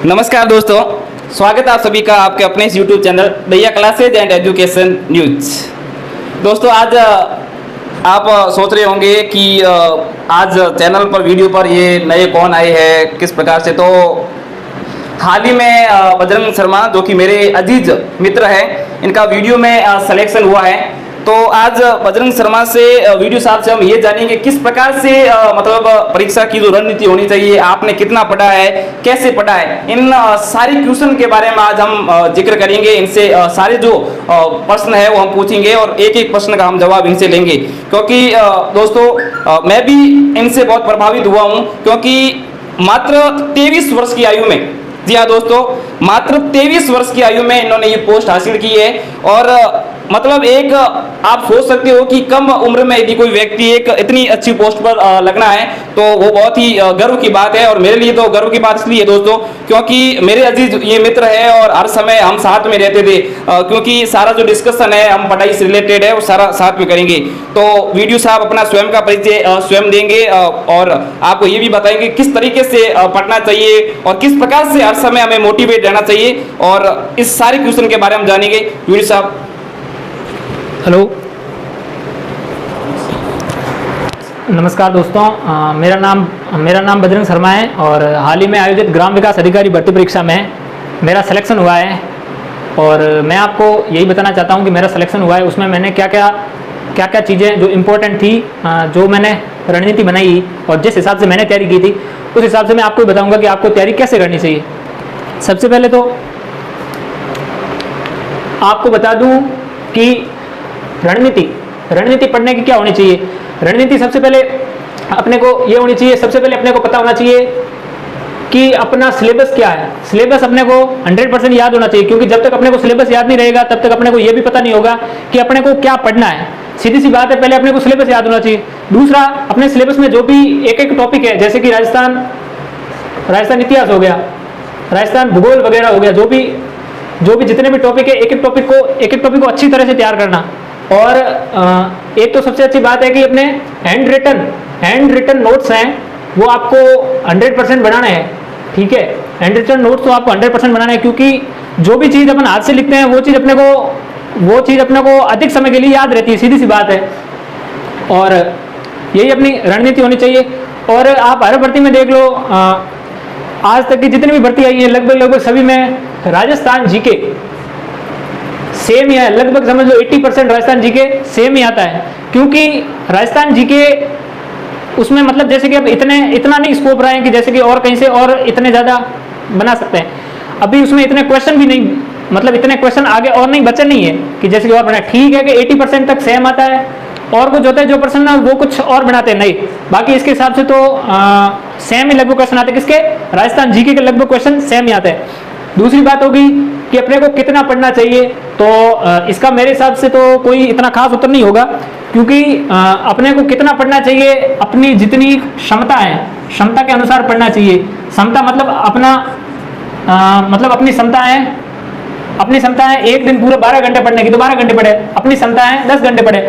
नमस्कार दोस्तों, स्वागत है आप सभी का आपके अपने इस YouTube चैनल दैया क्लासेज एंड एजुकेशन न्यूज। दोस्तों आज आप सोच रहे होंगे कि आज चैनल पर वीडियो पर ये नए कौन आए हैं किस प्रकार से। तो हाल ही में बजरंग शर्मा जो कि मेरे अजीज मित्र हैं, इनका वीडियो में सिलेक्शन हुआ है। तो आज बजरंग शर्मा से वीडियो साहब से हम ये जानेंगे किस प्रकार से मतलब परीक्षा की जो रणनीति होनी चाहिए, आपने कितना पढ़ा है, कैसे पढ़ा है, इन सारी क्वेश्चन के बारे में आज हम जिक्र करेंगे। इनसे सारे जो प्रश्न है वो हम पूछेंगे और एक एक प्रश्न का हम जवाब इनसे लेंगे, क्योंकि दोस्तों मैं भी इनसे बहुत प्रभावित हुआ हूँ। क्योंकि मात्र 23 वर्ष की आयु में, जी हाँ दोस्तों, मात्र 23 वर्ष की आयु में इन्होंने ये पोस्ट हासिल की है। और मतलब एक आप सोच सकते हो कि कम उम्र में यदि कोई व्यक्ति एक इतनी अच्छी पोस्ट पर लगना है तो वो बहुत ही गर्व की बात है। और मेरे लिए तो गर्व की बात इसलिए दोस्तों क्योंकि मेरे अजीज ये मित्र है और हर समय हम साथ में रहते थे। क्योंकि सारा जो डिस्कशन है हम पढ़ाई से रिलेटेड है वो सारा साथ में करेंगे। तो वीडियो साहब अपना स्वयं का परिचय स्वयं देंगे और आपको ये भी बताएंगे किस तरीके से पढ़ना चाहिए और किस प्रकार से हर समय हमें मोटिवेट रहना चाहिए, और इस सारे क्वेश्चन के बारे में जानेंगे। वीडियो साहब। हेलो, नमस्कार दोस्तों। मेरा नाम बजरंग शर्मा है और हाल ही में आयोजित ग्राम विकास अधिकारी भर्ती परीक्षा में मेरा सिलेक्शन हुआ है। और मैं आपको यही बताना चाहता हूं कि मेरा सिलेक्शन हुआ है, उसमें मैंने क्या क्या चीज़ें जो इम्पोर्टेंट थी, जो मैंने रणनीति बनाई और जिस हिसाब से मैंने तैयारी की थी उस हिसाब से मैं आपको बताऊंगा कि आपको तैयारी कैसे करनी चाहिए। सबसे पहले तो आपको बता दूं कि रणनीति पढ़ने की क्या होनी चाहिए। रणनीति सबसे पहले अपने को ये होनी चाहिए, सबसे पहले अपने को पता होना चाहिए कि अपना सिलेबस क्या है। सिलेबस अपने को 100% याद होना चाहिए, क्योंकि जब तक अपने को सिलेबस याद नहीं रहेगा तब तक अपने को ये भी पता नहीं होगा कि अपने को क्या पढ़ना है। सीधी सी बात है, पहले अपने को सिलेबस याद होना चाहिए। दूसरा, अपने सिलेबस में जो भी एक एक टॉपिक है, जैसे कि राजस्थान इतिहास हो गया, राजस्थान भूगोल वगैरह हो गया, जो भी जितने भी टॉपिक है, एक एक टॉपिक को अच्छी तरह से तैयार करना। और एक तो सबसे अच्छी बात है कि अपने हैंड रिटन नोट्स हैं वो आपको 100% बनाना है। ठीक है, हैंड रिटन नोट्स तो आपको 100% बनाना है, क्योंकि जो भी चीज़ अपन हाथ से लिखते हैं वो चीज़ अपने को अधिक समय के लिए याद रहती है, सीधी सी बात है। और यही अपनी रणनीति होनी चाहिए। और आप हर भर्ती में देख लो, आज तक की जितनी भी भर्ती आई है लगभग सभी में राजस्थान जीके सेम ही है। लगभग समझ लो 80% राजस्थान जीके सेम ही आता है, क्योंकि राजस्थान जीके उसमें मतलब जैसे कि अब इतना नहीं स्कोप रहा है कि जैसे कि और कहीं से और इतने ज़्यादा बना सकते हैं। अभी उसमें इतने क्वेश्चन भी नहीं, मतलब इतने क्वेश्चन आगे और नहीं बचे नहीं है कि जैसे कि और बना। ठीक है कि 80% तक सेम आता है, और कुछ होता है जो पर्सन ना वो कुछ और बनाते हैं, नहीं। बाकी इसके हिसाब से तो सेम ही लगभग क्वेश्चन आते हैं। किसके? राजस्थान जीके के लगभग क्वेश्चन सेम ही आते हैं। दूसरी बात होगी कि अपने को कितना पढ़ना चाहिए, तो इसका मेरे हिसाब से तो कोई इतना खास उत्तर नहीं होगा, क्योंकि अपने को कितना पढ़ना चाहिए, अपनी जितनी क्षमता है क्षमता के अनुसार पढ़ना चाहिए। क्षमता मतलब अपनी क्षमता है एक दिन पूरे 12 घंटे पढ़ने की तो 12 घंटे पढ़े, अपनी क्षमता है 10 घंटे पढ़े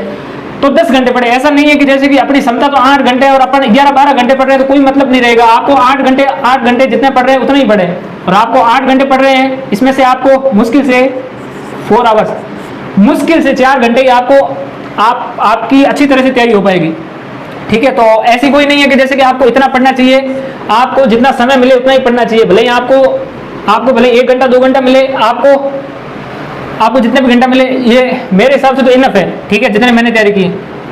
तो 10 घंटे पढ़े। ऐसा नहीं है कि जैसे कि अपनी क्षमता तो 8 घंटे और अपन 11-12 घंटे पढ़ रहे हैं तो कोई मतलब नहीं रहेगा। आपको 8 घंटे जितने पढ़ रहे हैं उतने ही पढ़े, और आपको 8 घंटे पढ़ रहे हैं, इसमें से आपको मुश्किल से 4 आवर्स, मुश्किल से 4 घंटे ही आपकी अच्छी तरह से तैयारी हो पाएगी। ठीक है, तो ऐसी कोई नहीं है कि जैसे कि आपको इतना पढ़ना चाहिए, आपको जितना समय मिले उतना ही पढ़ना चाहिए। भले ही आपको भले 1 घंटा 2 घंटा मिले, आपको जितने भी घंटा मिले, ये मेरे हिसाब से तो इनफ है। ठीक है, जितने मैंने तैयारी की।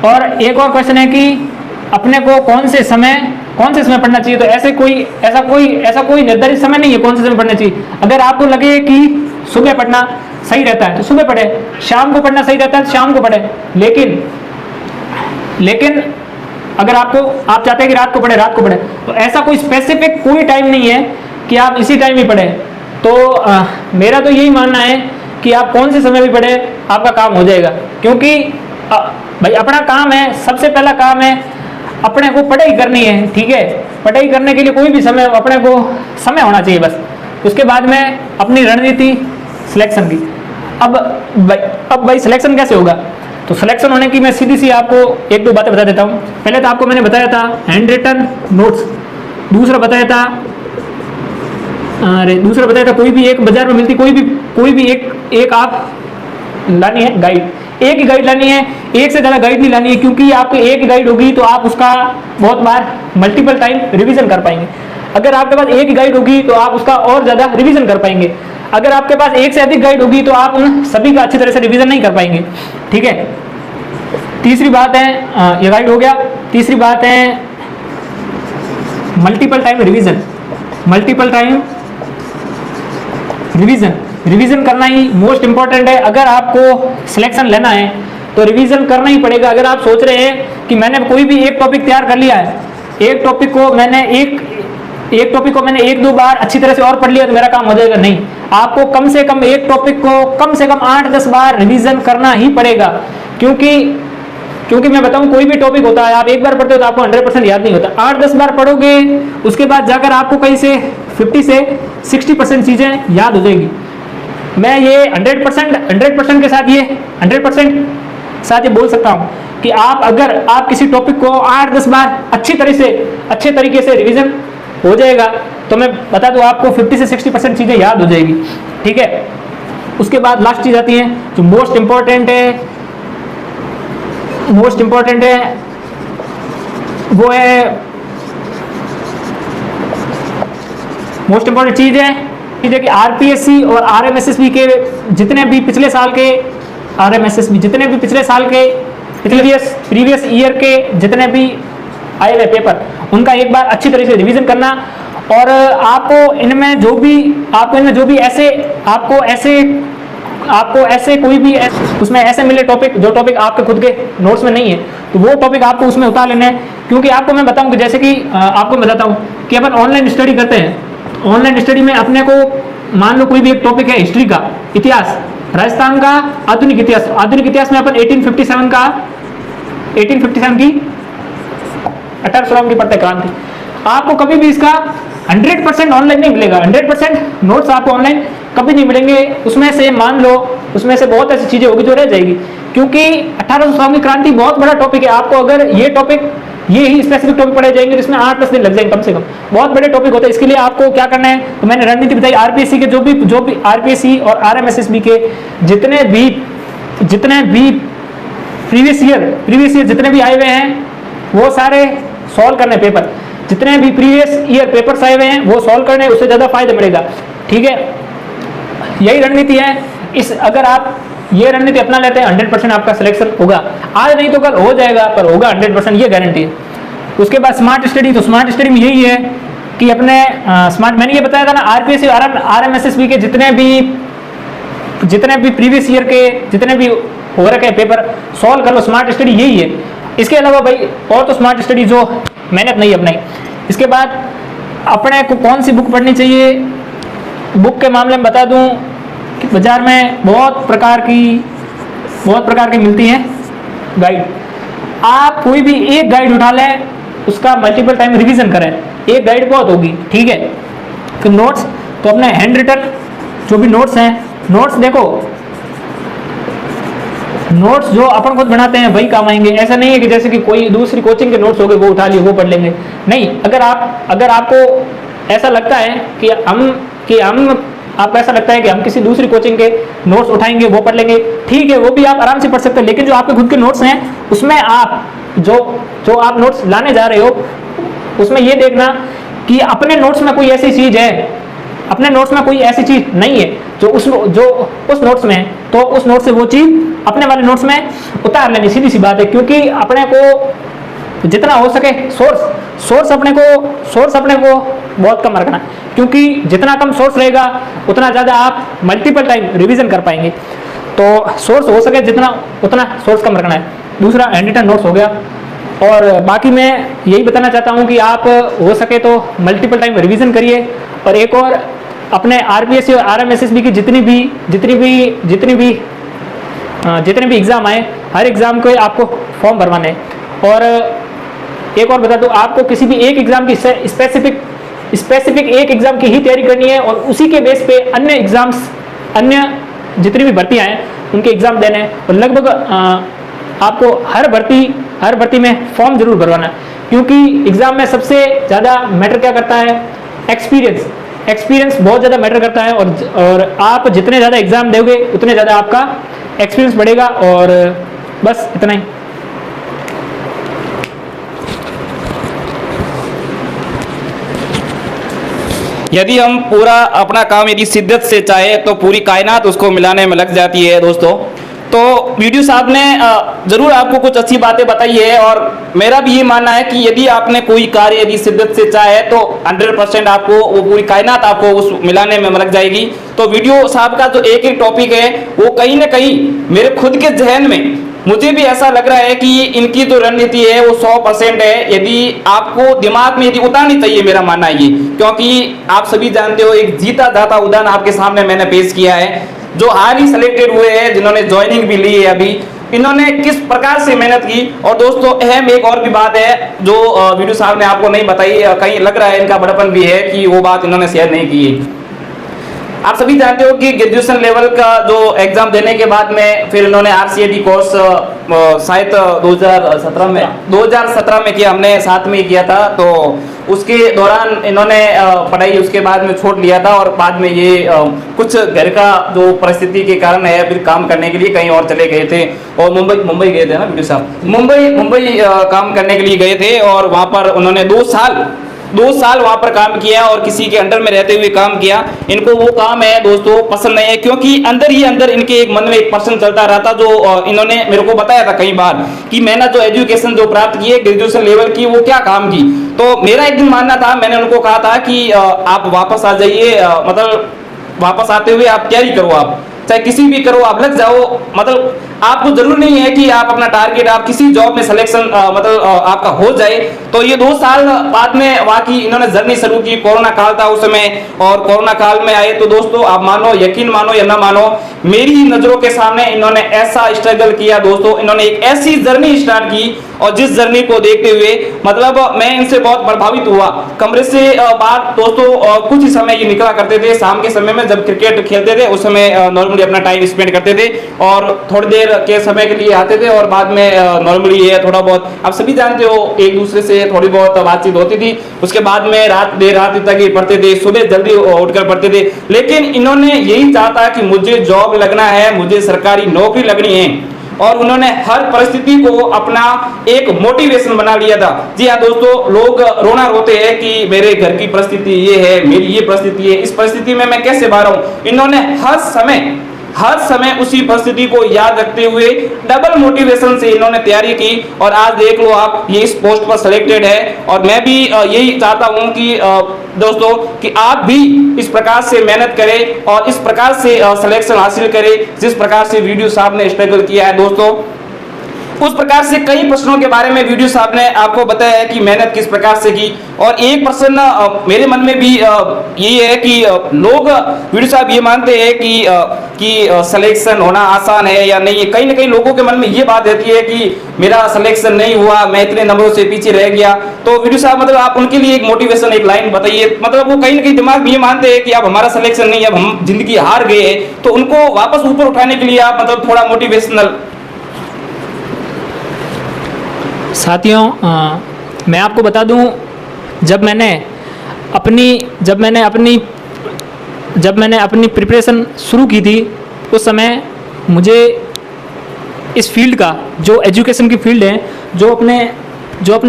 और एक और क्वेश्चन है कि अपने को कौन से समय पढ़ना चाहिए। तो ऐसा कोई निर्धारित समय नहीं है कौन से समय पढ़ना चाहिए। अगर आपको लगे कि सुबह पढ़ना सही रहता है तो सुबह पढ़े, शाम को पढ़ना सही रहता है तो शाम को पढ़े। लेकिन अगर आप चाहते हैं कि रात को पढ़े, तो ऐसा कोई स्पेसिफिक कोई टाइम नहीं है कि आप इसी टाइम ही पढ़े। तो मेरा तो यही मानना है कि आप कौन से समय भी पढ़े, आपका काम हो जाएगा। क्योंकि भाई अपना काम है, सबसे पहला काम है अपने को पढ़ाई करनी है। ठीक है, पढ़ाई करने के लिए कोई भी समय अपने को समय होना चाहिए बस। उसके बाद में अपनी रणनीति सिलेक्शन की। अब भाई सिलेक्शन कैसे होगा, तो सिलेक्शन होने की मैं सीधी सी आपको 1-2 बातें बता देता हूँ। पहले तो आपको मैंने बताया था हैंड रिटन नोट्स, दूसरा बताया था अरे दूसरा बताया था कोई भी एक बाजार में मिलती कोई भी एक आप लानी है गाइड, एक ही गाइड लानी है, एक से ज़्यादा गाइड नहीं लानी है, क्योंकि आपकी एक गाइड होगी तो आप उसका बहुत बार मल्टीपल टाइम रिवीजन कर पाएंगे। अगर आपके पास एक ही गाइड होगी तो आप उसका और ज़्यादा रिवीजन कर पाएंगे। अगर आपके पास एक से अधिक गाइड होगी तो आप उन सभी का अच्छी तरह से रिवीजन नहीं कर पाएंगे। ठीक है, तीसरी बात है, ये गाइड हो गया। तीसरी बात है multiple time revision. Multiple time revision करना ही मोस्ट इंपॉर्टेंट है। अगर आपको सिलेक्शन लेना है तो रिवीजन करना ही पड़ेगा। अगर आप सोच रहे हैं कि मैंने कोई भी एक टॉपिक तैयार कर लिया है, एक टॉपिक को मैंने एक दो बार अच्छी तरह से और पढ़ लिया तो मेरा काम हो जाएगा, नहीं। आपको कम से कम एक टॉपिक को कम से कम 8-10 बार रिवीजन करना ही पड़ेगा, क्योंकि मैं बताऊं कोई भी टॉपिक होता है, आप एक बार पढ़ते हो तो आपको 100% याद नहीं होता। 8-10 बार पढ़ोगे, उसके बाद जाकर आपको कहीं से 50 से 60% चीजें याद हो जाएगी। मैं ये 100% के साथ ये 100% साथ ये बोल सकता हूँ कि अगर आप किसी टॉपिक को 8-10 बार अच्छे तरीके से रिवीजन हो जाएगा तो मैं बता दूं आपको 50 से 60% चीजें याद हो जाएगी। ठीक है, उसके बाद लास्ट चीज आती है जो मोस्ट इंपॉर्टेंट है, वो है मोस्ट इंपॉर्टेंट चीज है कि आरपीएससी और आरएमएसएसबी के जितने भी पिछले साल के प्रीवियस ईयर के जितने भी आए हुए पेपर, उनका एक बार अच्छी तरीके से रिवीजन करना। और आपको इनमें जो भी ऐसे कोई भी उसमें ऐसे मिले टॉपिक, जो टॉपिक आपके खुद के नोट्स में नहीं है, तो वो टॉपिक आपको उसमें उतार लेना है। क्योंकि आपको मैं बताऊं कि जैसे कि आपको मैं बताता हूं कि अपन ऑनलाइन स्टडी करते हैं। ऑनलाइन स्टडी में अपने को मान लो कोई भी एक टॉपिक है हिस्ट्री का, इतिहास, राजस्थान का आधुनिक इतिहास में अपन 1857 की 1800 की पढ़ते क्रांति। आपको कभी भी इसका 100% ऑनलाइन नहीं मिलेगा, 100% नोट्स आपको ऑनलाइन कभी नहीं मिलेंगे। उसमें से मान लो उसमें से बहुत ऐसी चीजें होगी जो रह जाएगी, क्योंकि 1800 की क्रांति बहुत बड़ा टॉपिक है। आपको अगर ये ही स्पेसिफिक टॉपिक पढ़े जाएंगे जिसमें 8-10 दिन लग जाएंगे कम से कम, बहुत बड़े टॉपिक होते हैं। इसके लिए आपको क्या करना है, तो मैंने रणनीति बताई। आरपीएससी के जो भी आरपीएससी और आरएमएसएसबी के जितने भी प्रीवियस ईयर जितने भी आए हुए हैं वो सारे सॉल्व करने पेपर, जितने भी प्रीवियस ईयर पेपर्स आए हुए हैं वो सॉल्व करने, उससे ज्यादा फायदा मिलेगा। ठीक है, यही रणनीति है। अगर आप ये रणनीति अपना लेते हैं 100% आपका सिलेक्शन होगा। आज नहीं तो कल हो जाएगा, पर होगा 100%, ये गारंटी है। उसके बाद स्मार्ट स्टडी, तो स्मार्ट स्टडी में यही है कि अपने स्मार्ट, मैंने ये बताया था ना, आरपीएससी और आरएमएसएसबी के जितने भी प्रीवियस ईयर के जितने भी हो रखे हैं पेपर सॉल्व कर लो। स्मार्ट स्टडी यही है। इसके अलावा भाई और तो स्मार्ट स्टडी जो मेहनत नहीं अपनाई। इसके बाद अपने को कौन सी बुक पढ़नी चाहिए, बुक के मामले में बता दूं कि बाजार में बहुत प्रकार की मिलती हैं गाइड। आप कोई भी एक गाइड उठा लें, उसका मल्टीपल टाइम रिवीजन करें, एक गाइड बहुत होगी। ठीक है, तो नोट्स तो अपने हैंड रिटन जो भी नोट्स हैं, नोट्स देखो, नोट्स जो अपन खुद बनाते हैं वही काम आएंगे। ऐसा नहीं है कि जैसे कि कोई दूसरी कोचिंग के नोट्स हो गए वो उठा लिए वो पढ़ लेंगे, नहीं। अगर आपको ऐसा लगता है कि आपको ऐसा लगता है कि हम किसी दूसरी कोचिंग के नोट्स उठाएंगे वो पढ़ लेंगे, ठीक है, वो भी आप आराम से पढ़ सकते हैं। लेकिन जो आपके खुद के नोट्स हैं उसमें आप जो आप नोट्स लाने जा रहे हो उसमें ये देखना कि अपने नोट्स में कोई ऐसी चीज है, अपने नोट्स में कोई ऐसी चीज नहीं है जो उस नोट्स में है, तो उस नोट से वो चीज अपने वाले नोट्स में उतार लेनी, सीधी सी बात है। क्योंकि अपने को जितना हो सके सोर्स अपने को बहुत कम रखना, क्योंकि जितना कम सोर्स रहेगा उतना ज़्यादा आप मल्टीपल टाइम रिवीजन कर पाएंगे। तो सोर्स हो सके उतना सोर्स कम रखना है। दूसरा हैंड रिटन नोट्स हो गया। और बाकी मैं यही बताना चाहता हूँ कि आप हो सके तो मल्टीपल टाइम रिवीजन करिए। और एक और, अपने आरपीएससी और आरएमएसएसबी की जितनी भी एग्ज़ाम आए, हर एग्ज़ाम को आपको फॉर्म भरवाना है। और एक और बता दूं, आपको किसी भी एक एग्ज़ाम की स्पेसिफिक एक एग्ज़ाम की ही तैयारी करनी है और उसी के बेस पे अन्य जितनी भी भर्तियाँ हैं उनके एग्ज़ाम देने हैं। और लगभग आपको हर भर्ती में फॉर्म जरूर भरवाना है, क्योंकि एग्ज़ाम में सबसे ज़्यादा मैटर क्या करता है, एक्सपीरियंस। एक्सपीरियंस बहुत ज़्यादा मैटर करता है, और आप जितने ज़्यादा एग्ज़ाम दोगे उतने ज़्यादा आपका एक्सपीरियंस बढ़ेगा। और बस इतना ही। यदि हम पूरा अपना काम यदि शिद्दत से चाहे तो पूरी कायनात उसको मिलाने में लग जाती है दोस्तों। तो वीडियो साहब ने ज़रूर आपको कुछ अच्छी बातें बताई है, और मेरा भी ये मानना है कि यदि आपने कोई कार्य यदि शिद्दत से चाहे तो 100% आपको वो पूरी कायनात आपको उस मिलाने में लग जाएगी। तो वीडियो साहब का जो एक टॉपिक है वो कहीं ना कहीं मेरे खुद के जहन में मुझे भी ऐसा लग रहा है कि इनकी जो रणनीति है वो 100% है, यदि आपको दिमाग में यदि उतारनी चाहिए, मेरा मानना है ये। क्योंकि आप सभी जानते हो एक जीता जाता उदाहरण आपके सामने मैंने पेश किया है, जो हाल ही सेलेक्टेड हुए हैं, जिन्होंने ज्वाइनिंग भी ली है अभी, इन्होंने किस प्रकार से मेहनत की। और दोस्तों अहम एक और भी बात है जो वीडियो साहब ने आपको नहीं बताई, कहीं लग रहा है इनका बड़पन भी है कि वो बात इन्होंने शेयर नहीं की। आप सभी जानते हो कि ग्रेजुएशन लेवल का जो एग्जाम देने के बाद में फिर इन्होंने RCAT कोर्स शायद 2017 में किया, हमने साथ में किया था। तो उसके दौरान इन्होंने पढ़ाई उसके बाद में छोड़ लिया था, और बाद में ये कुछ घर का जो परिस्थिति के कारण है फिर काम करने के लिए कहीं और चले गए थे, और मुंबई गए थे ना वीडियो साहब, मुंबई काम करने के लिए गए थे। और वहाँ पर उन्होंने 2 साल वहां पर काम किया और किसी के अंडर में रहते हुए काम किया। इनको वो काम है दोस्तों पसंद नहीं है, क्योंकि अंदर ही अंदर इनके एक मन में एक प्रश्न चलता रहा था, जो इन्होंने मेरे को बताया था कई बार कि मैंने जो एजुकेशन जो प्राप्त की है ग्रेजुएशन लेवल की, वो क्या काम की। तो मेरा एक दिन मानना था, मैंने उनको कहा था कि आप वापस आ जाइए, मतलब वापस आते हुए आप तैयारी करो, आप चाहे किसी भी करो, आप लग जाओ। मतलब आपको जरूर नहीं है कि आप अपना टारगेट आप किसी जॉब में सिलेक्शन मतलब आपका हो जाए। तो ये 2 साल बाद में वहाँ की इन्होंने जर्नी शुरू की। कोरोना काल था उस समय, और कोरोना काल में आए तो दोस्तों आप मानो यकीन मानो या ना मानो, मेरी नजरों के सामने इन्होंने ऐसा स्ट्रगल किया दोस्तों, इन्होंने एक ऐसी जर्नी स्टार्ट की, और जिस जर्नी को देखते हुए मतलब मैं इनसे बहुत प्रभावित हुआ। कमरे से बाहर दोस्तों कुछ ही समय ये निकला करते थे, शाम के समय में जब क्रिकेट खेलते थे उस समय नॉर्मली अपना टाइम स्पेंड करते थे, और थोड़ी देर के समय के लिए आते थे, और बाद में नॉर्मली ये थोड़ा बहुत आप सभी जानते हो एक दूसरे से थोड़ी बहुत बातचीत होती थी। उसके बाद में देर रात तक ये पढ़ते थे, सुबह जल्दी उठकर पढ़ते थे। लेकिन इन्होंने यही चाहता कि मुझे जॉब लगना है, मुझे सरकारी नौकरी लगनी है, और उन्होंने हर परिस्थिति को अपना एक मोटिवेशन बना लिया था। जी हाँ दोस्तों, लोग रोना रोते हैं कि मेरे घर की परिस्थिति ये है, मेरी ये परिस्थिति है, इस परिस्थिति में मैं कैसे बाहर आऊं। इन्होंने हर समय उसी परिस्थिति को याद रखते हुए डबल मोटिवेशन से इन्होंने तैयारी की, और आज देख लो आप ये इस पोस्ट पर सिलेक्टेड है। और मैं भी यही चाहता हूं कि दोस्तों कि आप भी इस प्रकार से मेहनत करें और इस प्रकार से सिलेक्शन हासिल करें जिस प्रकार से वीडियो साहब ने स्ट्रगल किया है दोस्तों। उस प्रकार से कई प्रश्नों के बारे में वीडियो साहब ने आपको बताया है कि मेहनत किस प्रकार से की। और एक प्रश्न मेरे मन में भी यही है कि लोग वीडियो साहब ये मानते हैं कि सिलेक्शन होना आसान है या नहीं है। कहीं ना कहीं लोगों के मन में ये बात रहती है कि मेरा सिलेक्शन नहीं हुआ, मैं इतने नंबरों से पीछे रह गया। तो वीडियो साहब मतलब आप उनके लिए एक मोटिवेशन एक लाइन बताइए। मतलब वो कहीं ना कहीं दिमाग में ये मानते हैं कि अब हमारा सिलेक्शन नहीं, अब हम जिंदगी हार गए हैं, तो उनको वापस ऊपर उठाने के लिए आप मतलब थोड़ा मोटिवेशनल। साथियों मैं आपको बता दूं, जब मैंने अपनी प्रिपरेशन शुरू की थी उस समय मुझे इस फील्ड का, जो एजुकेशन की फील्ड है, जो अपने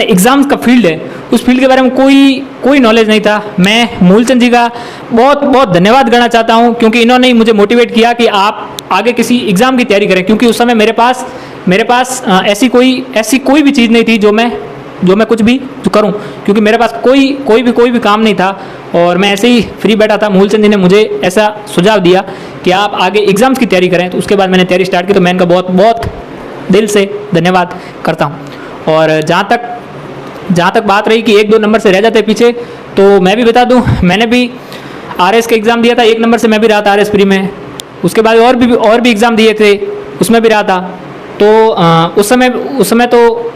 एग्ज़ाम्स का फील्ड है, उस फील्ड के बारे में कोई नॉलेज नहीं था। मैं मूलचंद जी का बहुत बहुत धन्यवाद करना चाहता हूं, क्योंकि इन्होंने ही मुझे मोटिवेट किया कि आप आगे किसी एग्ज़ाम की तैयारी करें। क्योंकि उस समय मेरे पास ऐसी कोई भी चीज़ नहीं थी जो मैं कुछ भी करूं, क्योंकि मेरे पास कोई भी काम नहीं था, और मैं ऐसे ही फ्री बैठा था। मूलचंद जी ने मुझे ऐसा सुझाव दिया कि आप आगे एग्ज़ाम्स की तैयारी करें, तो उसके बाद मैंने तैयारी स्टार्ट की। तो मैं इनका बहुत बहुत दिल से धन्यवाद करता हूं। और जहाँ तक बात रही कि 1-2 नंबर से रह जाते पीछे, तो मैं भी बता दूं, मैंने भी RS का एग्ज़ाम दिया था, 1 नंबर से मैं भी रहा था RS प्री में। उसके बाद और भी एग्ज़ाम दिए थे, उसमें भी रहा था। तो उस समय तो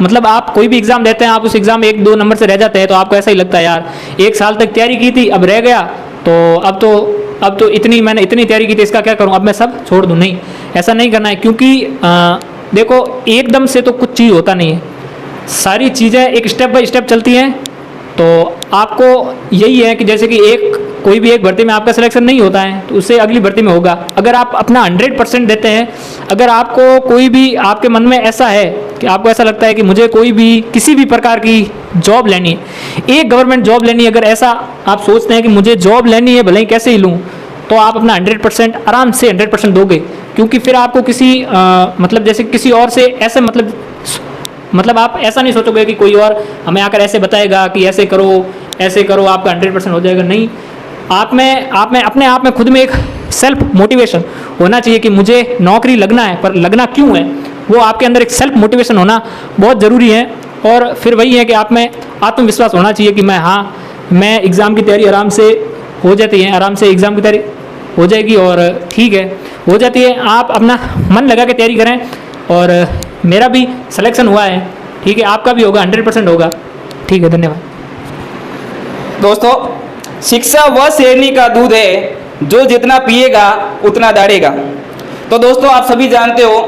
मतलब आप कोई भी एग्ज़ाम देते हैं, आप उस एग्ज़ाम में 1-2 नंबर से रह जाते हैं, तो आपको ऐसा ही लगता है यार 1 साल तक तैयारी की थी, अब रह गया, तो अब तो मैंने इतनी तैयारी की थी, इसका क्या करूं, अब मैं सब छोड़ दूं। नहीं, ऐसा नहीं करना है। क्योंकि देखो एकदम से तो कुछ चीज़ होता नहीं है, सारी चीज़ें एक स्टेप बाय स्टेप चलती हैं। तो आपको यही है कि जैसे कि कोई भी एक भर्ती में आपका सिलेक्शन नहीं होता है तो उससे अगली भर्ती में होगा। अगर आप अपना 100% देते हैं, अगर आपको कोई भी आपके मन में ऐसा है कि आपको ऐसा लगता है कि मुझे कोई भी किसी भी प्रकार की जॉब लेनी है, एक गवर्नमेंट जॉब लेनी है, अगर ऐसा आप सोचते हैं कि मुझे जॉब लेनी है भले ही कैसे ही लूँ, तो आप अपना 100% आराम से 100% दोगे। क्योंकि फिर आपको किसी मतलब जैसे किसी और से ऐसे मतलब आप ऐसा नहीं सोचोगे कि कोई और हमें आकर ऐसे बताएगा कि ऐसे करो आपका 100% हो जाएगा। नहीं, आप में अपने आप में खुद में एक सेल्फ मोटिवेशन होना चाहिए कि मुझे नौकरी लगना है, पर लगना क्यों है, वो आपके अंदर एक सेल्फ मोटिवेशन होना बहुत ज़रूरी है। और फिर वही है कि आप में आत्मविश्वास होना चाहिए कि मैं एग्ज़ाम की तैयारी आराम से हो जाती है, आराम से एग्ज़ाम की तैयारी हो जाएगी और ठीक है, हो जाती है। आप अपना मन लगा के तैयारी करें और मेरा भी सिलेक्शन हुआ है, ठीक है, आपका भी होगा, 100% होगा। ठीक है, धन्यवाद। दोस्तों, शिक्षा वह शेरनी का दूध है जो जितना पिएगा उतना दौड़ेगा। तो दोस्तों, आप सभी जानते हो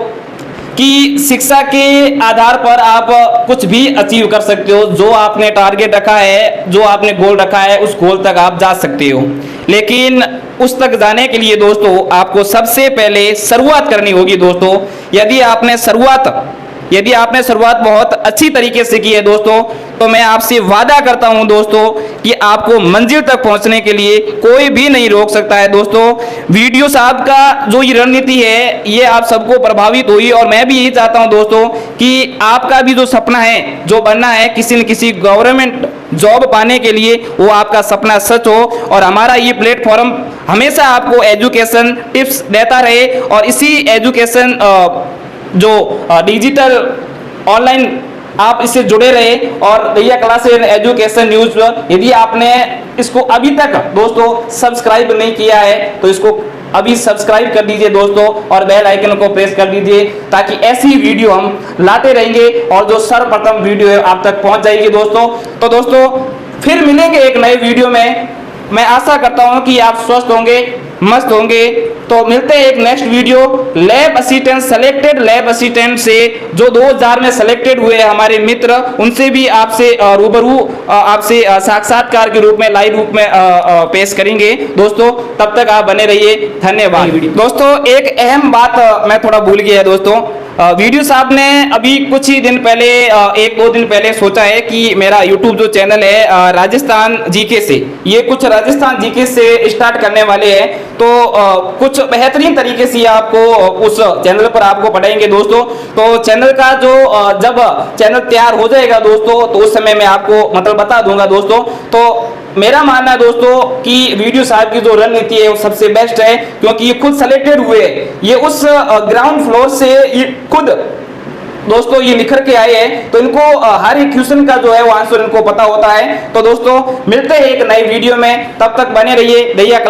कि शिक्षा के आधार पर आप कुछ भी अचीव कर सकते हो। जो आपने टारगेट रखा है, जो आपने गोल रखा है, उस गोल तक आप जा सकते हो। लेकिन उस तक जाने के लिए दोस्तों आपको सबसे पहले शुरुआत करनी होगी। दोस्तों, यदि आपने शुरुआत बहुत अच्छी तरीके से की है दोस्तों, तो मैं आपसे वादा करता हूं दोस्तों कि आपको मंजिल तक पहुंचने के लिए कोई भी नहीं रोक सकता है। दोस्तों, वीडियो साहब का जो ये रणनीति है, ये आप सबको प्रभावित हुई और मैं भी यही चाहता हूं दोस्तों कि आपका भी जो सपना है, जो बनना है किसी न किसी गवर्नमेंट जॉब पाने के लिए, वो आपका सपना सच हो। और हमारा ये प्लेटफॉर्म हमेशा आपको एजुकेशन टिप्स देता रहे और इसी एजुकेशन जो डिजिटल ऑनलाइन आप इससे जुड़े रहे। और दैया क्लास एंड एजुकेशन न्यूज, यदि आपने इसको अभी तक दोस्तों सब्सक्राइब नहीं किया है तो इसको अभी सब्सक्राइब कर दीजिए दोस्तों और बेल आइकन को प्रेस कर दीजिए, ताकि ऐसी वीडियो हम लाते रहेंगे और जो सर्वप्रथम वीडियो है आप तक पहुंच जाएगी दोस्तों। तो दोस्तों, फिर मिलेंगे एक नए वीडियो में। मैं आशा करता हूं कि आप स्वस्थ होंगे, मस्त होंगे। तो मिलते हैं एक next video lab assistant, selected lab assistant से, जो 2000 में सेलेक्टेड हुए हमारे मित्र, उनसे भी आपसे रूबरू आपसे साक्षात्कार के रूप में लाइव रूप में पेश करेंगे दोस्तों। तब तक आप बने रहिए, धन्यवाद। दोस्तों, एक अहम बात मैं थोड़ा भूल गया दोस्तों। वीडियो साहब ने अभी कुछ ही दिन पहले, 1-2 दिन पहले सोचा है कि मेरा यूट्यूब जो चैनल है राजस्थान जीके से, ये कुछ राजस्थान जीके से स्टार्ट करने वाले हैं। तो कुछ बेहतरीन तरीके से आपको उस चैनल पर आपको पढ़ाएंगे दोस्तों। तो चैनल का जो जब चैनल तैयार हो जाएगा दोस्तों, तो उस समय मैं आपको मतलब बता दूंगा दोस्तों। तो मेरा मानना है दोस्तों कि वीडियो साहब की जो रणनीति है वो सबसे बेस्ट है, क्योंकि ये खुद सेलेक्टेड हुए, ये उस ग्राउंड फ्लोर से ये खुद दोस्तों ये निखर के आए हैं। तो इनको हर एक क्वेश्चन का जो है वो आंसर इनको पता होता है। तो दोस्तों, मिलते हैं एक नई वीडियो में, तब तक बने रहिए दैया